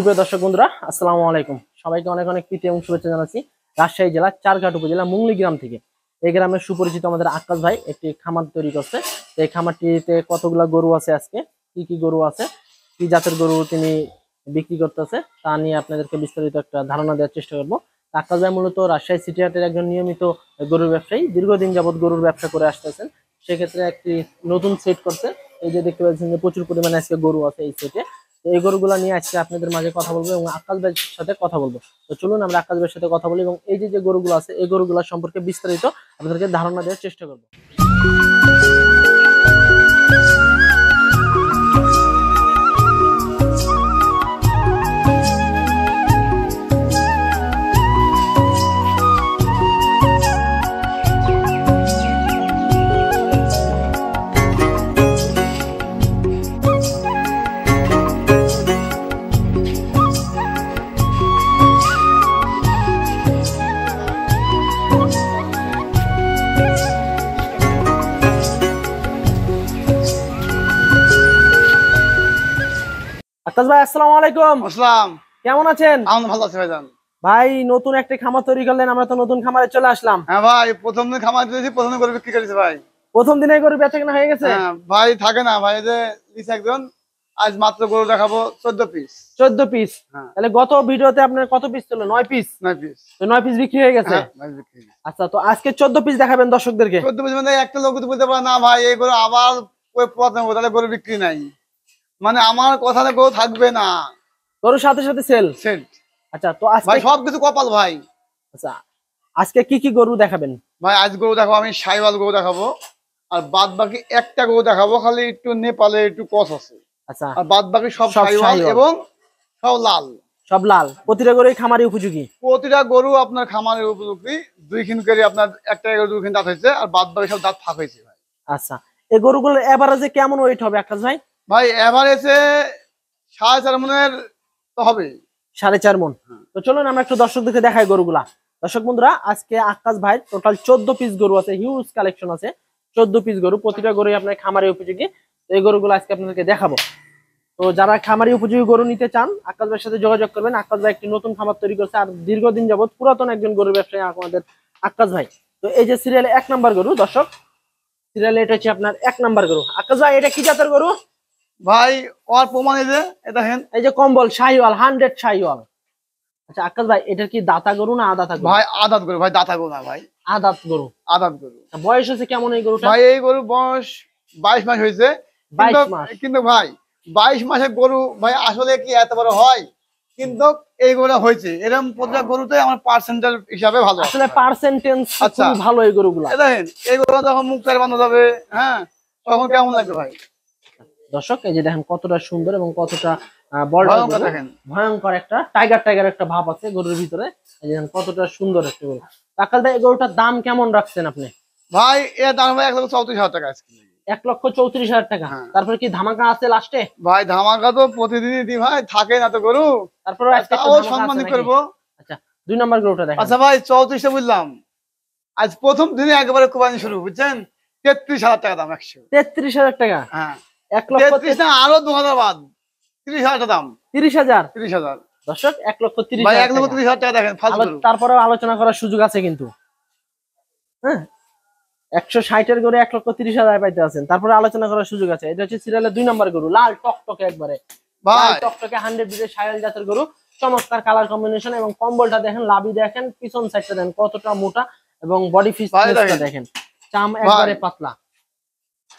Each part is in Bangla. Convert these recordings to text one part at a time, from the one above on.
সুপ্রিয় দর্শক বন্ধুরা, আসসালামু আলাইকুম। সবাইকে অনেক অনেক প্রীতি এবং শুভেচ্ছা জানাচ্ছি রাজশাহী জেলার চারঘাট উপজেলা মুংলি গ্রাম থেকে। এই গ্রামের সুপরিচিত আমাদের আকাশ ভাই একটি খামার তৈরি করছে। এই খামারটিতে কতগুলা গরু আছে, আজকে কি কি গরু আছে, কি জাতের গরু তিনি বিক্রি করতেছে তা নিয়ে আপনাদেরকে বিস্তারিত একটা ধারণা দেওয়ার চেষ্টা করবো। আকাশ ভাই মূলত রাজশাহী সিটি হাটের একজন নিয়মিত গরুর ব্যবসায়ী, দীর্ঘদিন যাবত গরুর ব্যবসা করে আসতেছেন। সেক্ষেত্রে একটি নতুন সেট করছে। এই যে দেখতে পাচ্ছেন যে প্রচুর পরিমাণে আজকে গরু আছে এই সেটে। এই গরুগুলা নিয়ে আজকে আপনাদের মাঝে কথা বলবো এবং আকাশ ভাইয়ের সাথে কথা বলবো। তো চলুন আমরা আকাশ ভাইয়ের সাথে কথা বলি এবং এই যে যে গরুগুলো আছে এই গরুগুলা সম্পর্কে বিস্তারিত আপনাদেরকে ধারণা দেওয়ার চেষ্টা করবো। আকাশ ভাই, আসসালামু আলাইকুম। আসসালাম। কেমন আছেন? আমি ভালো আছি ভাইজান। ভাই, নতুন একটা খামার তৈরি করলেন, আমরা তো নতুন খামারে চলে আসলাম। হ্যাঁ ভাই, প্রথম দিন খামার দিয়েছি, প্রথম দিন গরু বিক্রি করেছি ভাই। প্রথম দিনে গরু বেচাকেনা হয়ে গেছে? হ্যাঁ ভাই, থাকে না ভাই, যে লিস একজন আজ মাত্র গরু দেখাবো 14 পিস। 14 পিস? হ্যাঁ। তাহলে গত ভিডিওতে আপনার কত পিস ছিল? 9 পিস। 9 পিস। তো 9 পিস বিক্রি হয়ে গেছে। হ্যাঁ ভাই, বিক্রি। আচ্ছা, তো আজকে 14 পিস দেখাবেন দর্শকদেরকে? 14 পিস মানে একটা লোক তো বলতে পারে না ভাই এই গরু আবার ওই প্রথম তাহলে গরু বিক্রি নাই, মানে আমার কথাতে গরু থাকবে না, গরুর সাথে সাথে সেল। সেট। আচ্ছা, তো আজকে ভাই সবকিছু কপাল ভাই। আচ্ছা, আজকে কি কি গরু দেখাবেন? ভাই আজ গরু দেখাবো, আমি সাইওয়াল গরু দেখাবো, আর বাদ বাকি একটা গরু দেখাবো, খালি একটু নেপালে একটু কস আছে। আচ্ছা, আর বাদ বাকি সব সব সাইওয়াল সাইওয়াল। এবং সব লাল। সব লাল। প্রতিটা গরুই খামারি উপযোগী? প্রতিটা গরু আপনার খামারের উপযোগী। 2 খিন করে আপনার একটা গরু 2 খিন দাঁত হয়েছে, আর বাদ বাকি সব দাঁত ফাঁক হয়েছে ভাই। আচ্ছা, এই গরুগুলোর এভারেজে কেমন ওয়েট হবে আকাশ ভাই? ভাই এভারেজে 4.5 মনের তো হবে। 4.5 মণ। তো চলুন আমরা একটু দর্শকদেরকে দেখাই গরুগুলা। দর্শক বন্ধুরা, আজকে আকাশ ভাই টোটাল 14 পিস গরু আছে, হিউজ কালেকশন আছে। 14 পিস গরু, প্রতিটা গরুই আপনার খামারি উপযোগী। তো এই গরুগুলো আজকে আপনাদেরকে দেখাবো। তো যারা খামারি উপযোগী গরু নিতে চান, আকাশ ভাইয়ের সাথে যোগাযোগ করবেন। আকাশ ভাই একটি নতুন খামার তৈরি করছে, আর দীর্ঘদিন যাবত পুরাতন একজন গরু ব্যবসায়ী আমাদের আকাশ ভাই। তো এই যে সিরিয়ালে 1 নাম্বার গরু, দর্শক সিরিয়ালে এটা হচ্ছে আপনার 1 নাম্বার গরু। আকাশ ভাই, এটা কি জাতের গরু? ভাই ওর প্রমাণ এই যে এটা হেন, এই যে কম্বল শাহিওয়াল, 100 শাহিওয়াল। আচ্ছা আকাশ ভাই, এটা কি দাতা গরু না আদাতা গরু? ভাই আদাত গরু ভাই, দাতা গরু না ভাই, আদাত গরু। আদাত গরু। বয়স হচ্ছে কেমন এই গরুটা? ভাই এই গরু বয়স 22 মাস হয়েছে। 22 মাস? কিন্তু ভাই 22 মাসের গরু ভাই আসলে কি এত বড় হয়? কিন্তু এই গরুটা হয়েছে এরকম প্রত্যেক গরুতে আমার পার্সেন্টেজ হিসাবে ভালো, আসলে পার্সেন্টেজ আচ্ছা খুব ভালো এই গরুগুলা। দেখেন এই গরু যখন মুখ চার বাঁধা যাবে, হ্যাঁ তখন কেমন লাগবে ভাই। দর্শক এই যে দেখেন কতটা সুন্দর এবং কতটা বড় ভয়ঙ্কর দেখেন, ভয়ঙ্কর একটা টাইগার টাইগার একটা ভাব আছে গরুর ভিতরে। এই যে দেখেন কতটা সুন্দর একটা গরু। আকাশ ভাই, এই গরুটার দাম কেমন রাখছেন আপনি? ভাই এর দাম ভাই 1,34,000 টাকা আজকে। 1,34,000 টাকা? হ্যাঁ। তারপরে কি ধামাকা আছে লাস্টে? ভাই ধামাকা তো প্রতিদিনই দিই ভাই, থাকে না তো গরু, তারপরে আজকে একটা তাও ধামাকা আছে সম্মানিত নাকি? করবো। আচ্ছা, 2 নাম্বার গরুটা দেখেন। আচ্ছা ভাই 34টা বললাম, আজ প্রথম দিনে একেবারে কোরবানি শুরু, বুঝছেন? 33,000 টাকা দাম। 33,000 টাকা? হ্যাঁ 1,33,000 না, আরো 2,000 বাদ, 30,000 দাম। 30,000? 30,000 দর্শক, ভাই 1,30,000 টাকা। 1,30,000 টাকা দেখেন ফালতু গরু। তারপরে আলোচনা করার সুযোগ আছে কিন্তু। হ্যাঁ, 160 এর গরু 1,30,000 পাইতে আছেন, তারপরে আলোচনা করার সুযোগ আছে। এটা হচ্ছে সিরিয়ালের 2 নাম্বার গরু, লাল টকটকে একবারে, ভাই লাল টকটকে 100 ব্রিডের শায়াল জাতের গরু। চমৎকার কালার কম্বিনেশন এবং কম্বলটা দেখেন, লাভি দেখেন, পিছন সাইডটা দেখেন কতটা মোটা এবং বডি ফিটনেসটা দেখেন, চাম একবারে পাতলা।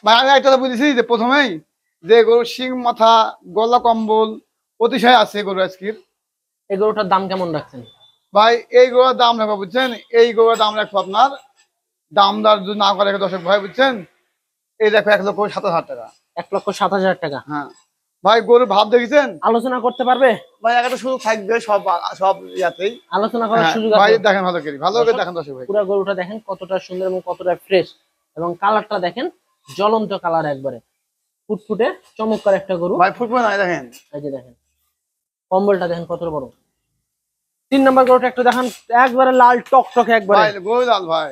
ভাই আমি একটা বুঝেছি যে প্রথমেই যে গরু শিং মাথা গলা কম্বল অতিশয় আছে গরু আজকের। এই গরুটার দাম কেমন রাখছেন? ভাই এই গরুর দাম রাখবো, বুঝছেন? এই গরুর দাম রাখবো আপনার, দামদার যদি না করে দর্শক ভাই, বুঝছেন? এই দেখো 1,07,000 টাকা। 1,07,000 টাকা? হ্যাঁ ভাই গরুর ভাব দেখেছেন? আলোচনা করতে পারবে ভাই একটা সুযোগ থাকবে সব সব ইয়াতেই আলোচনা করার হ্যাঁ, সুযোগ ভাই আছে। দেখেন ভালো করে, ভালো করে দেখেন দর্শক ভাই। পুরো গরুটা দেখেন কতটা সুন্দর এবং কতটা ফ্রেশ, এবং কালারটা দেখেন জ্বলন্ত কালার, একবারে ফুটফুটে চমৎকার একটা গরু। ভাই ফুটবল নাই দেখেন, এই যে দেখেন কম্বলটা দেখেন কতটা বড়। 3 নাম্বার গরুটা একটু দেখেন, একবারে লাল টকটকে একবারে। ভাই গরু লাল ভাই।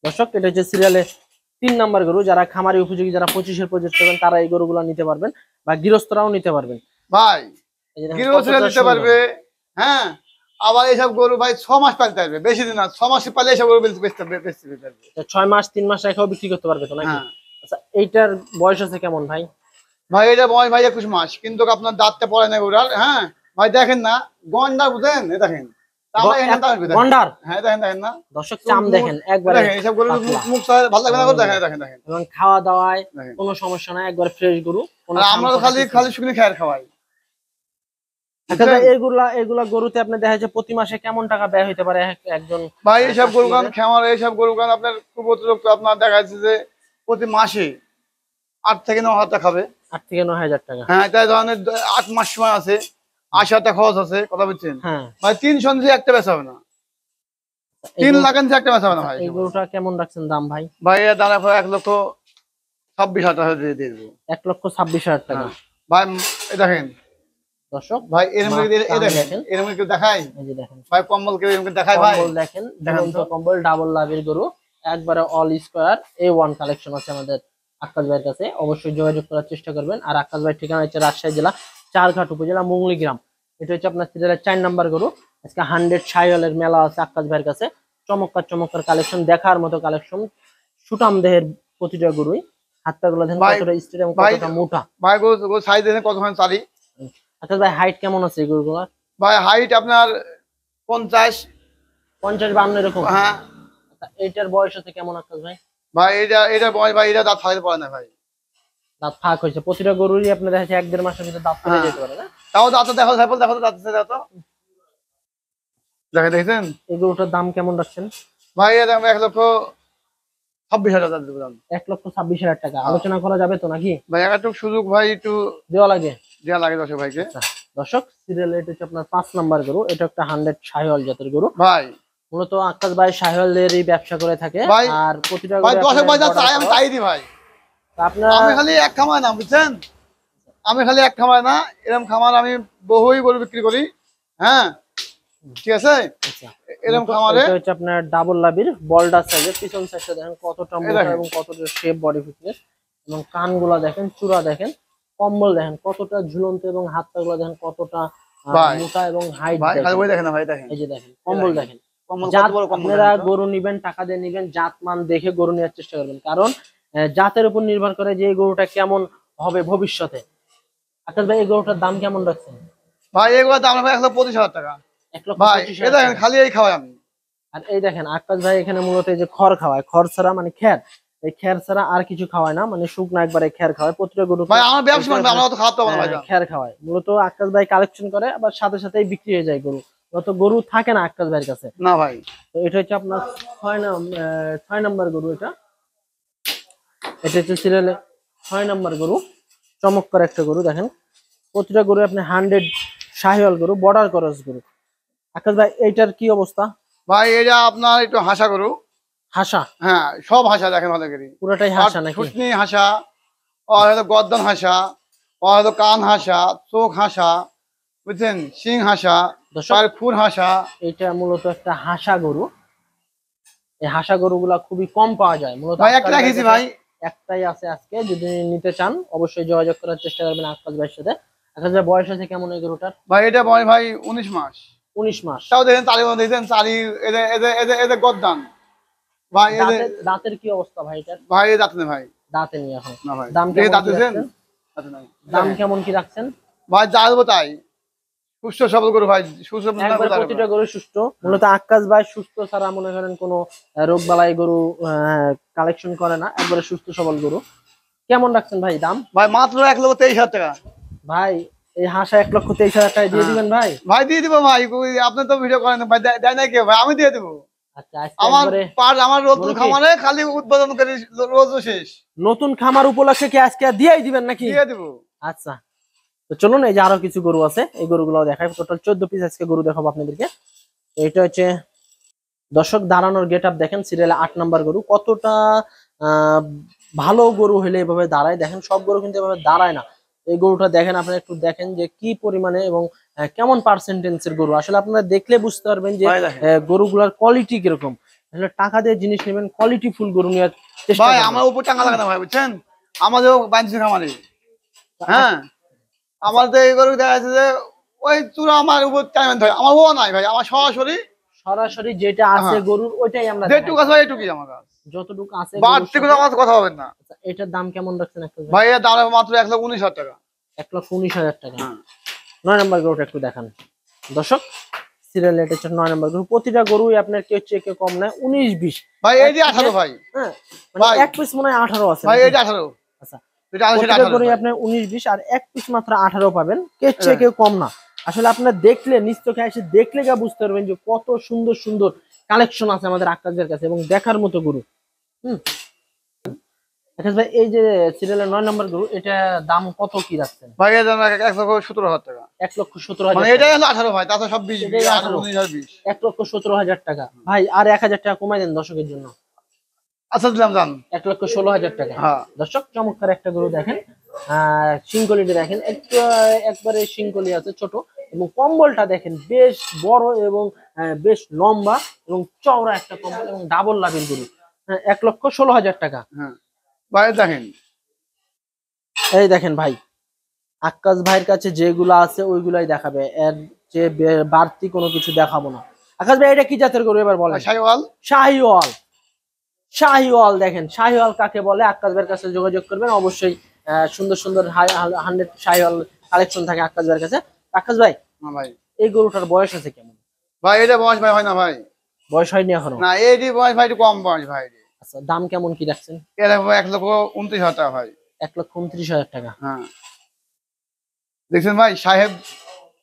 দর্শক, এটা হচ্ছে সিরিয়ালে 3 নাম্বার গরু। যারা খামারি উপযোগী, যারা 25-এর প্রজেক্ট করবেন, তারা এই গরুগুলো নিতে পারবেন, বা গৃহস্থরাও নিতে পারবেন। ভাই এই যে দেখেন গৃহস্থ কতটা নিতে সুন্দর। পারবে। হ্যাঁ, আবার এইসব গরু ভাই 6 মাস পালতে পারবে, বেশি দিন না, 6 মাস পালে এইসব গরু বেচতে পারবে। 6 মাস 3 মাস রেখেও বিক্রি করতে পারবে তো নাকি? হ্যাঁ আচ্ছা, এইটার বয়স আছে কেমন ভাই? ভাই, এটা বয়স ভাই 21 মাস, কিন্তু আপনার দাঁতটা পড়ে না ওরার। হ্যাঁ ভাই, দেখেন না গন্ডা, বুঝেন? এ দেখেন, আমরা এখানে দাম দেখেন। গন্ডার হ্যাঁ দেখেন, দেখেন না দর্শক, চোখ চাম মুখ, দেখেন একবারে দেখেন এইসব গরু পাতলা। মুখ ভালো লাগবে না গরু, দেখেন দেখেন দেখেন এবং খাওয়া দাওয়ায় দেখেন। কোনো সমস্যা নাই, একবার ফ্রেশ গরু, কোনো আর খাম আমরা তো খটা খালি কিছু খালি নাই। শুকনো খেয়ার খাওয়াই, আচ্ছা বুঝছেন? ভাই, এগুলা এগুলা গরুতে আপনি দেখা যাচ্ছে প্রতি মাসে কেমন টাকা ব্যয় হইতে পারে একজন ভাই এইসব গরু গান কাস্টমারের? খামার, এইসব গরু গান আপনার খুব অতিরিক্ত, আপনার দেখা যাচ্ছে যে প্রতি মাসে 8 থেকে 9 হাজার টাকা খাবে। 8 থেকে 9 হাজার টাকা? হ্যাঁ, তাই ধরনের 8 মাস সময় আছে, 80 হাজার খরচ আছে, কথা বলছেন? হ্যাঁ। ভাই 300 নিচে একটা বেচা হবে না, এই 3 লাখ নিচে একটা বেচা হবে না ভাই। এই গরুটা কেমন রাখছেন দাম ভাই? ভাই এর দাম এখন 1,26,000 টাকা দিয়ে দেবো। 1,26,000 টাকা? হ্যাঁ ভাই, এই দেখেন দর্শক, ভাই, এরকম মাছ এই টান দেখেন, দেখেন, এরকম কেউ দেখায় এই যে দেখেন ভাই? কম্বল কেউ এরকম দেখায় ভাই? কম্বল দেখেন, দেখেন ঝুলন্ত তো। কম্বল, ডাবল লাভের গরু, একবারে অল স্কোয়ার A1 কালেকশন আছে আমাদের আক্কাস ভাইয়ের কাছে। অবশ্যই যোগাযোগ করার চেষ্টা করবেন। আর আক্কাস ভাইয়ের ঠিকানা হচ্ছে রাজশাহী জেলা চারঘাট উপজেলা মুংলি গ্রাম। এটা হচ্ছে আপনার সিরিয়ালের 4 নাম্বার গরু। আজকে 100 সাইওয়ালের মেলা আছে আক্কাস ভাইয়ের কাছে। চমৎকার চমৎকার কালেকশন, দেখার মতো কালেকশন। সুটাম দেহের প্রতিটা গরুই, হাতটা গুলো দেখেন ভাই কতটা স্ট্রেট এবং ভাই কতটা মোটা। ভাই গরু সাইজ দেখেন কতখানি চালি। আক্কাস ভাই, হাইট কেমন আছে এই গরুগুলোর? ভাই হাইট আপনার 50। 50-52 এরকম? হ্যাঁ আচ্ছা, এইটার বয়স আছে কেমন আক্কাস ভাই? ভাই, এটা বয়স ভাই, এটা দাঁত ফালাতে পারে না ভাই। দাঁত ফাঁক হয়েছে প্রতিটা গরুরই, আপনার দেখা যাচ্ছে 1-1.5 মাসের ভিতরে দাঁত ফেলে হ্যাঁ, যেতে পারে না? তাও দাঁত দেখো, সাইফল দেখো তো, দাঁত দেখো তো, দেখেন। এই গরুটার দাম কেমন রাখছেন? ভাই এর দাম 1,26,000 টাকা দেবো দাম। 1,26,000 টাকা? হ্যাঁ। আলোচনা করা যাবে তো নাকি? ভাই একটু সুযোগ ভাই একটু দেওয়া লাগে? দেওয়া লাগে দর্শক ভাইকে। আচ্ছা, দর্শক, সিরিয়াল এটা হচ্ছে আপনার 5 নাম্বার গরু। এটা একটা 100 শাহিওয়াল জাতের গরু। ভাই মূলত আক্কাস ভাই শাহিওয়ালেরই ব্যবসা করে থাকে। ভাই আর প্রতিটা ভাই গরু দর্শক ভাই যা আপনার চাই border আমি cross। তাই দিই ভাই। তা আপনার আমি খালি এক খামার না, বুঝছেন? আমি খালি এক খামার না, এরকম খামার আমি বহুই গরু বিক্রি করি। হ্যাঁ ঠিক আছে, আচ্ছা, এরকম মূলত খামারে এটা হচ্ছে আপনার ডাবল লাবির বলডার সাইজের। পিছন সাইডটা দেখেন কতটা মোটা দেখেন। এবং কতটা শেপ, বডি ফিটনেস এবং কানগুলা দেখেন, চূড়া দেখেন, কম্বল দেখেন কতটা ঝুলন্ত এবং হাত পাগুলো দেখেন কতটা ভাই মোটা এবং হাইট ভাই খালি দেখেন। ওই দেখেন না ভাই, দেখেন এই যে দেখেন কম্বল দেখেন। কম্বল কত জাত, বড় কম্বল আপনারা দেখেন তো। গরু নিবেন, টাকা দিয়ে নিবেন, জাত মান দেখে গরু নেওয়ার চেষ্টা করবেন। কারণ জাতের উপর নির্ভর করে যে এই গরুটা কেমন হবে ভবিষ্যতে। আকাশ ভাই, এই গরুটার দাম কেমন রাখছেন? ভাই এগুলো দাম ভাই 1,25,000 টাকা। এক লক্ষ ভাই পঁচিশ এ হাজার দেখেন টাকা। খালি এই খাওয়াই আমি। আর এই দেখেন আকাশ ভাই এখানে মূলত এই যে খড় খাওয়ায়, খড় ছাড়া মানে খ্যার, এই খ্যার ছাড়া আর কিছু খাওয়ায় না, মানে শুকনো একবারে খ্যার খাওয়ায় প্রতিটা গরু। ভাই আমার ব্যবসা মানে আমরা তো খাওয়াতে পারবো না ভাই। খ্যার খাওয়ায় মূলত আকাশ ভাই, কালেকশন করে আবার সাথে সাথেই বিক্রি হয়ে যায় গরু। অত গরু থাকে না আকাশ ভাইয়ের কাছে। না ভাই তো এটা হচ্ছে আপনার 6 নাম্বার গরু। এটা হচ্ছে সিরিয়ালে 6 নাম্বার গরু। চমৎকার একটা গরু দেখেন, প্রতিটা গরু আপনি 100 শাহিওয়াল গরু, বর্ডার ক্রস গরু। আকাশ ভাই, এইটার কি অবস্থা? ভাই এটা আপনার একটু হাসা গরু। হাসা? হ্যাঁ সব হাসা দেখেন ভালো করে। পুরাটাই হাসা নাকি? ফুটনি হাসা, আর হয়তো গর্দন হাসা, আর হয়তো কান হাসা, চোখ হাসা, বুঝছেন, সিং হাসা, দর্শক, পায়ের ফুল হাসা। এটা মূলত একটা হাসা গরু। এই হাসা গরুগুলা খুবই কম পাওয়া যায় মূলত। ভাই আক্কাস একটা ভাইয়ের রেখেছি কাছে ভাই। একটাই আছে আজকে, যদি নিতে চান অবশ্যই যোগাযোগ করার চেষ্টা করবেন আক্কাস ভাইয়ের সাথে। আক্কাস ভাই, বয়স আছে কেমন এই গরুটার? ভাই এটা বয় ভাই 19 মাস। 19 মাস? তাও দেখেন চারি মধ্যে দেখেন, চারি এদের এদের এদের এদের গদ্দান ভাই, এদের দাঁতের কি অবস্থা ভাই এটার? ভাই এ দাঁত নেই ভাই। দাঁতে নিয়ে এখন না ভাই, দাম দেখে কেমন দাঁত কি দিয়েছেন, রাখছেন? দাঁত নাই। দাম কেমন কি রাখছেন? ভাই যা দেবো তাই, সুস্থ সবল গরু ভাই, সুস্থ না একবার করে প্রতিটা গরু সুস্থ। মূলত আক্কাস ভাই সুস্থ ছাড়া মনে করেন কোনো রোগ বালাই গরু কালেকশন করে না, একবারে সুস্থ সবল গরু। কেমন রাখছেন ভাই দাম? ভাই মাত্র 1,23,000 টাকা। ভাই এই হাসা 1,23,000 টাকায় দিয়ে দিবেন ভাই? ভাই দিয়ে দিব ভাই, আপনি তো ভিডিও করেন না ভাই, দেয় না কেউ ভাই, আমি দিয়ে দেবো। আচ্ছা, আজকে আমার একবারে আমার নতুন মনে কি খামারে খালি উৎপাদন করি, রোজ শেষ নতুন খামার উপলক্ষে কি আজকে দিয়েই দিবেন নাকি? দিয়ে দেবো। আচ্ছা, তো চলুন, এই যে আরো কিছু গরু আছে, এই গরুগুলো দেখাই। টোটাল 14 পিস আজকে গরু দেখাবো আপনাদেরকে। তো এটা হচ্ছে দর্শক, দাঁড়ানোর গেট আপ দেখেন, সিরিয়ালে 8 নাম্বার গরু। কতটা আহ ভালো গরু হলে এভাবে দাঁড়ায়, দেখেন সব গরু কিন্তু এভাবে দাঁড়ায় না। এই গরুটা দেখেন, আপনারা একটু দেখেন যে কি পরিমাণে এবং কেমন পার্সেন্টেন্সের গরু। আসলে আপনারা দেখলে বুঝতে পারবেন যে ভাই দেখেন। গরুগুলার কোয়ালিটি কিরকম। আসলে টাকা দিয়ে জিনিস নেবেন, কোয়ালিটি ফুল গরু নেওয়ার চেষ্টা ভাই করবেন। আমার উপর টাকা লাগে না ভাই, বুঝছেন, আমাদের বাণিজ্য খামারে। হ্যাঁ আমাদের এই গরু দেখা যাচ্ছে যে ওই চূড়া আমার উপর টাইম ধরে আমার ও নাই ভাই, আমার সরাসরি সরাসরি যেটা আছে হ্যাঁ। গরুর ওইটাই আমরা যেটুকু আছে ভাই এটুকুই আমার কাছে, যতটুকু আছে বাড়তি কোনো আমার কথা হবে না আচ্ছা, এটার দাম কেমন রাখছেন একটা ভাই। এর দাম মাত্র 1,19,000 টাকা। 1,19,000 টাকা। হ্যাঁ। 9 নম্বর গরুটা একটু দেখান দর্শক, সিরিয়াল এটা হচ্ছে 9 নম্বর গরু। প্রতিটা গরুই আপনার কেউ চেয়ে কেউ কম নেয় 19-20 ভাই এই যে 18 ভাই, হ্যাঁ মানে ভাই। এক পিস মনে হয় 18 আছে ভাই নাকি? এই যে 18, আচ্ছা, এটা আছে সেটা প্রতিটা 18 গরুই ভাই। আপনার 19-20 আর এক পিস মাত্র 18 পাবেন, কেউ চেয়ে কেউ কম না। আসলে আপনার দেখলে নিজ চোখে এসে দেখলে গা বুঝতে পারবেন যে কত সুন্দর সুন্দর কালেকশন আছে আমাদের আকাশের কাছে এবং দেখার মতো গরু। হুম, আকাশ ভাই এই যে সিরিয়ালের 9 নম্বর গরু, এটা দাম কত কি রাখছেন? ভাই এর দাম 1,17,000 টাকা। 1,17,000 মানে এটাই হলো 18 ভাই, তাছাড়া সব 20, এটাই 18, 19 আর 20। 1,17,000 টাকা। ভাই আর 1,000 টাকা কমাই দেন দর্শকের জন্য, আচ্ছা দিলাম জান। 1,16,000 টাকা। হ্যাঁ দর্শক চমৎকার একটা গরু দেখেন, শিংকলিটা দেখেন একটু একবারে শিংকলি আছে ছোট, এবং কম্বলটা দেখেন বেশ বড় এবং বেশ লম্বা এবং চওড়া একটা কম্বল এবং ডাবল লাভের গরু। 1,16,000 টাকা। হ্যাঁ ভাই দেখেন, এই দেখেন ভাই, আক্কাস ভাইয়ের কাছে যেগুলো আছে ওইগুলাই দেখাবে, এর যে বাড়তি কোনো কিছু দেখাবো না। আকাশ ভাই এটা কি জাতের গরু এবার বলেন? শাইওয়াল। শাহিওয়াল। শাহিওয়াল দেখেন, শাহিওয়াল কাকে বলে আক্কাস ভাইয়ের কাছে যোগাযোগ করবেন অবশ্যই। সুন্দর সুন্দর 100 শাহিওয়াল কালেকশন থাকে আক্কাস ভাইয়ের কাছে। আক্কাস ভাই হ্যাঁ ভাই। এই গরুটার বয়স আছে কেমন? ভাই এটা বয়স ভাই হয় না ভাই, বয়স হয়নি এখনো? না এটি বয়স ভাই একটু কম বয়স ভাই। আচ্ছা, দাম কেমন কি রাখছেন? এটা 1,29,000 টাকা ভাই। 1,29,000 টাকা। হ্যাঁ দেখছেন ভাই সাহেব,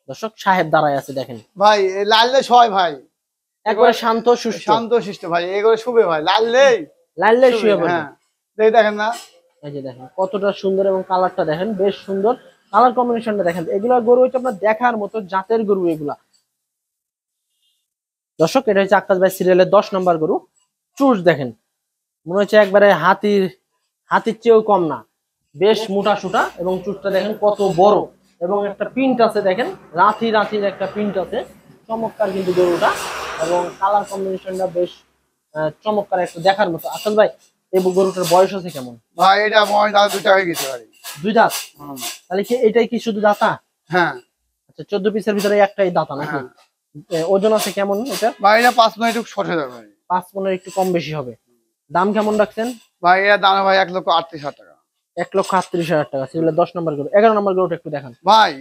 দর্শক সাহেব দাঁড়ায় আছে দেখেন, ভাই এই লাললে ছয় ভাই, একবারে শান্ত সুস্থ শান্ত শিষ্ট ভাই, এগুলো শুবে ভাই লাললেই লাল্লে শুবে। শুয়ে পড়বে। হ্যাঁ দেখেন না, এই যে দেখেন কতটা সুন্দর এবং কালারটা দেখেন বেশ সুন্দর, কালার কম্বিনেশনটা দেখেন। এগুলা গরু হচ্ছে আপনার দেখার মতো জাতের গরু এগুলা। দর্শক এটা হচ্ছে আক্কাস ভাই সিরিয়ালের 10 নম্বর গরু। চুষ দেখেন, মনে হচ্ছে একবারে হাতির চেয়েও কম না, বেশ মোটা সুটা এবং চুষটা দেখেন কত বড় এবং একটা প্রিন্ট আছে দেখেন, রাতির একটা প্রিন্ট আছে, চমৎকার কিন্তু গরুটা এবং কালার কম্বিনেশনটা বেশ চমৎকার একটা দেখার মতো। আক্কাস ভাই এই গরুটার বয়স আছে কেমন? ভাই এটা বয়স দাদা 2টা হয়ে গেছে ভাই। 2 দাঁত? তাহলে কি এটাই কি শুধু দাতা? হ্যাঁ আচ্ছা, 14 পিসের ভিতরে একটাই দাতা নাকি? হ্যাঁ। ওজন আছে কেমন এটা? ভাই এটা 5 মিনিট একটু শর্ট হয়ে যাবে ভাই। 5-15 একটু কম বেশি হবে। দাম কেমন রাখছেন? ভাই এর দাম ভাই 1,38,000 টাকা। 1,38,000 টাকা। সিরিয়ালের 10 নম্বর গরু। 11 নম্বর গরুটা একটু দেখান। ভাই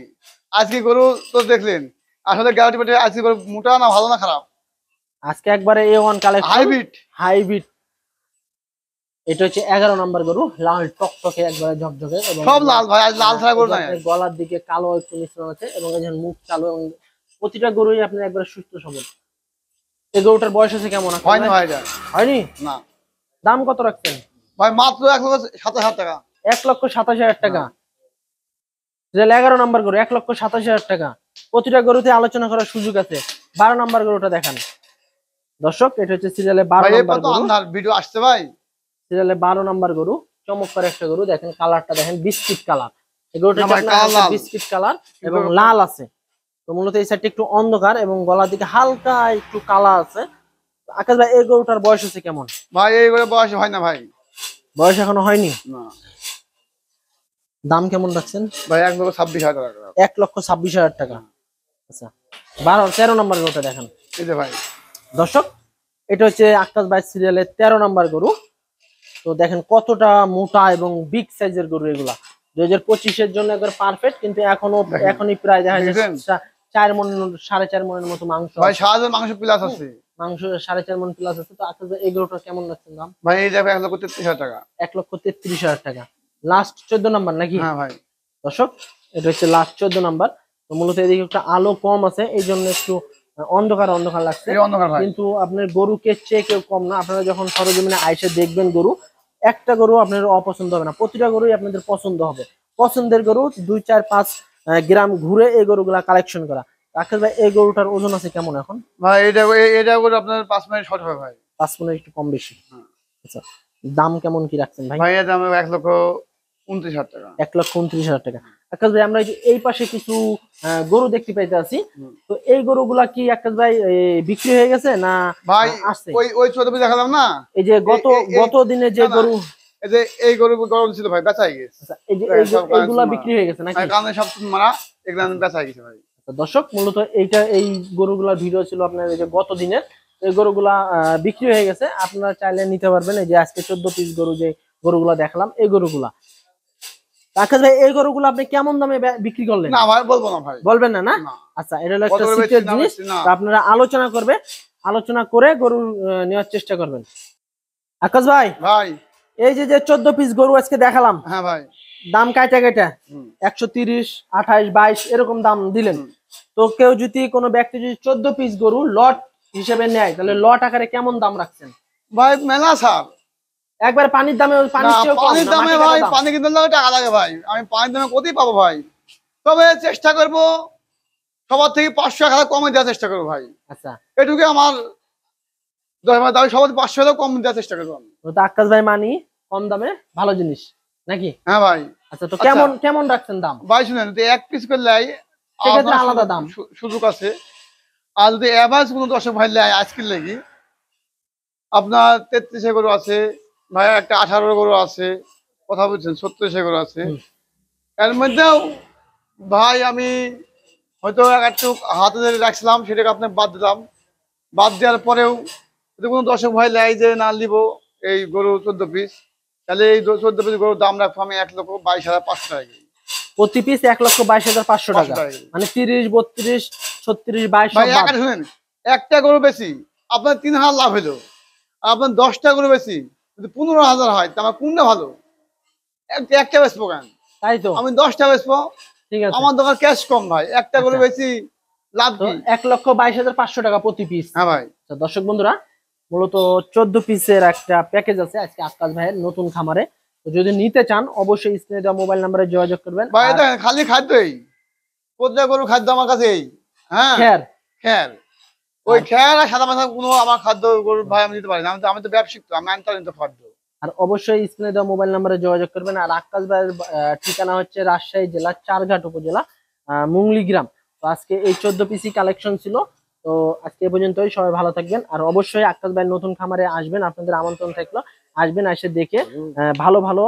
আজকে গরু তো দেখলেন, আসলে গ্যারান্টি পেটে আজকে গরু মোটা না ভালো না খারাপ? আজকে একবারে A1 কালেকশন হাইব্রিড। হাইব্রিড। এটা হচ্ছে 11 নম্বর গরু, লাল টকটকে একবারে ঝকঝকে এবং সব লাল ভাই, আজ লাল ছাড়া গরু নাই। আপনার গলার দিকে কালো একটু মিশ্রণ আছে এবং এই যে মুখ কালো এবং প্রতিটা গরুই আপনার একবারে সুস্থ সবল। এই গরুটার বয়স আছে কেমন? হয় না ভাই এটা, হয়নি? না দাম কত রাখছেন? ভাই মাত্র 1,27,000 টাকা। 1,27,000 টাকা। 11 নম্বর গরু 1,27,000 টাকা। প্রতিটা গরুতে আলোচনা করার সুযোগ আছে। 12 নম্বর গরুটা দেখান দর্শক, এটা হচ্ছে সিরিয়ালে 12 ভাই নম্বর এরপর তো গরু। আন্ধার ভিডিও আসছে ভাই। সিরিয়ালে 12 নম্বর গরু, চমৎকার একটা গরু দেখেন, কালারটা দেখেন বিস্কিট কালার। এই গরুটা না ভাই, কালার বিস্কিট কালার এবং লাল আছে। তো মূলত এই সাইডটা একটু অন্ধকার এবং গলার দিকে হালকা একটু কালা আছে। আকাশ ভাই এই গরুটার বয়স আছে কেমন? ভাই এই গরু বয়স হয় না ভাই, বয়স এখনো হয়নি। না। দাম কেমন রাখছেন? ভাই 1,26,000 টাকা। 1,26,000 টাকা। আচ্ছা, 13 নম্বর গরুটা দেখান এই যে ভাই দর্শক, এটা হচ্ছে আক্কাস ভাই সিরিয়ালের 13 নম্বর গরু। তো দেখেন কতটা মোটা এবং বিগ সাইজের গরু এগুলা। 2025-এর জন্য একবার পারফেক্ট, কিন্তু এখনই প্রায় দেখা যাচ্ছে 4 মণ 4.5 মণের মতো মাংস। ভাই সাহায্য মাংস প্লাস আছে, মাংস 4.5 মণ প্লাস আছে। তো আক্কাস ভাই এই গরুটা কেমন রাখছেন দাম? ভাই এই যাবে 1,33,000 টাকা। 1,33,000 টাকা। লাস্ট 14 নাম্বার নাকি? হ্যাঁ ভাই দর্শক এটা হচ্ছে লাস্ট 14 নাম্বার। তো মূলত এদিকে একটা আলো কম আছে, এই জন্য একটু অন্ধকার অন্ধকার লাগছে, এই অন্ধকার ভাই। কিন্তু আপনার গরুকে চেয়ে কেউ কম না। আপনারা যখন সরজমিনে আইসে দেখবেন গরু, একটা গরু আপনার অপছন্দ হবে না, প্রতিটা গরুই আপনাদের পছন্দ হবে। পছন্দের গরু 2-4-5 গ্রাম ঘুরে এই গরুগুলা কালেকশন করা। আকাশ ভাই এই গরুটার ওজন আছে কেমন এখন? ভাই এটা করে আপনার 5 মিনিট শর্ট হবে ভাই। 5 মণ একটু কম বেশি। আচ্ছা, দাম কেমন কি রাখছেন ভাই? ভাই এর দাম 1,29,000 টাকা। 1,29,000 টাকা। আকাশ ভাই আমরা এই পাশে কিছু গরু দেখতে পাইতে আছি, তো এই গরুগুলা কি আকাশ ভাই বিক্রি হয়ে গেছে না ভাই আসছে? ওই ছোট পিস দেখালাম না, এই যে গত দিনে যে গরু, এই যে এই গরু গরম ছিল ভাই, বেচা গেছে। আচ্ছা, এই যে এইগুলা বিক্রি হয়ে গেছে নাকি? কারণে সব মারা এগুলা বেচা গেছে ভাই। তো দর্শক মূলত এই গরুগুলার ভিডিও ছিল আপনার এই যে গত দিনের। এই গরুগুলা বিক্রি হয়ে গেছে, আপনারা চাইলে নিতে পারবেন। এই যে আজকে 14 পিস গরু যে গরুগুলা দেখালাম এই গরুগুলা। আকাশ ভাই এই গরুগুলো আপনি কেমন দামে বিক্রি করলেন? না ভাই বলবো না ভাই। বলবেন না? না না। আচ্ছা, এটা হলো কত একটা করে সিক্রেট বেচছি না জিনিস, বেচছি না। তো আপনারা আলোচনা করে গরু নেওয়ার চেষ্টা করবেন। আকাশ ভাই ভাই এই যে 14 পিস গরু আজকে দেখালাম, হ্যাঁ ভাই। দাম কাটা হুম। 130, 28, 22 এরকম দাম দিলেন। হুম। তো কেউ যদি কোনো ব্যক্তি যদি 14 পিস গরু লট হিসেবে নেয় তাহলে লট আকারে কেমন দাম রাখছেন? ভাই মেলা স্যার। একবার পানির দামে, না পানির চেয়েও কম পানির না, দামে মাটি ভাই, কাটা দাম? পানি কিনতে লাগে টাকা লাগে ভাই, আমি পানির দামে কোথায় পাবো ভাই। তবে চেষ্টা করবো সবার থেকে 500 টাকা কমে দেওয়ার চেষ্টা করবো ভাই। আচ্ছা, এটুকু আমার দাবি, সবার 500 টাকা কম দেওয়ার চেষ্টা করবো আমি। তো আকাশ ভাই মানি কম দামে ভালো জিনিস নাকি? হ্যাঁ ভাই। আচ্ছা, তো কেমন কেমন রাখছেন দাম? ভাই শুনেন, যদি এক পিস করলে সেক্ষেত্রে আলাদা দাম। সুযোগ আছে। আর যদি অ্যাভারেজ কোনো দর্শক ভাই লেয় আজকের লেগে, আপনার 33 গরু আছে ভাই, একটা 18 গরু আছে, কথা বলছেন 37 গরু আছে। হুম। এর মধ্যেও ভাই আমি হয়তো একটু হাতে ধরে রাখছিলাম, সেটাকে আপনার বাদ দিলাম। বাদ দেওয়ার পরেও যদি কোনো দর্শক ভাই লেয় যে না নিব এই গরু 14 পিস, তাহলে এই 14 পিস গরুর দাম রাখবো আমি 1,22,500 টাকা। প্রতি পিস 1,22,500 টাকা, মানে 30, 32, 36, 22 ভাই সব বাদ। শুনেন, একটা গরু বেশি আপনার 3,000 লাভ হলো, আপনার 10টা গরু বেশি যদি 15,000 হয়, তা আমার কোনটা ভালো? একটা বেচবো কেন? তাই তো, আমি 10টা বেচবো, ঠিক আছে। আমার দোকান ক্যাশ কম ভাই, একটা গরু আচ্ছা। বেশি লাভ তো কি? 1,22,500 টাকা প্রতি পিস। হ্যাঁ ভাই। দর্শক বন্ধুরা, মূলত 14 পিসের একটা প্যাকেজ আছে আজকে আকাশ ভাইয়ের নতুন খামারে। তো যদি নিতে চান অবশ্যই স্ক্রিনে দেওয়া মোবাইল নাম্বারে যোগাযোগ করবেন। ভাই আর এটা খালি খাদ্যই, প্রত্যেক গরু খাদ্য আমার কাছে এই, হ্যাঁ খের, খ্যার, ওই খ্যার আর সাদা মাথা কোনো আমার খাদ্য গরু ভাই আমি দিতে পারি না। আমি তো ব্যবসায়িক, তো আমি আনতে তো খাদ্য। আর অবশ্যই স্ক্রিনে দেওয়া মোবাইল নাম্বারে যোগাযোগ করবেন। আর আকাশ ভাইয়ের ঠিকানা হচ্ছে রাজশাহী জেলা চারঘাট উপজেলা মুংলি গ্রাম। তো আজকে এই 14 পিসি কালেকশন ছিল। তো আজকে এ পর্যন্তই, সবাই ভালো থাকবেন। আর অবশ্যই আকাশ ভাইয়ের নতুন খামারে আসবেন, আপনাদের আমন্ত্রণ থাকলো। আসবেন, এসে দেখে ভালো ভালো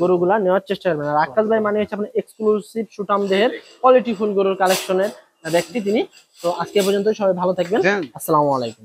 গরুগুলা নেওয়ার চেষ্টা করবেন। আর আকাশ ভাই মানে হচ্ছে আপনার এক্সক্লুসিভ সুঠাম দেহের কোয়ালিটি ফুল গরুর কালেকশনের ব্যক্তি তিনি। তো আজকে এ পর্যন্তই, সবাই ভালো থাকবেন। আসসালামু আলাইকুম।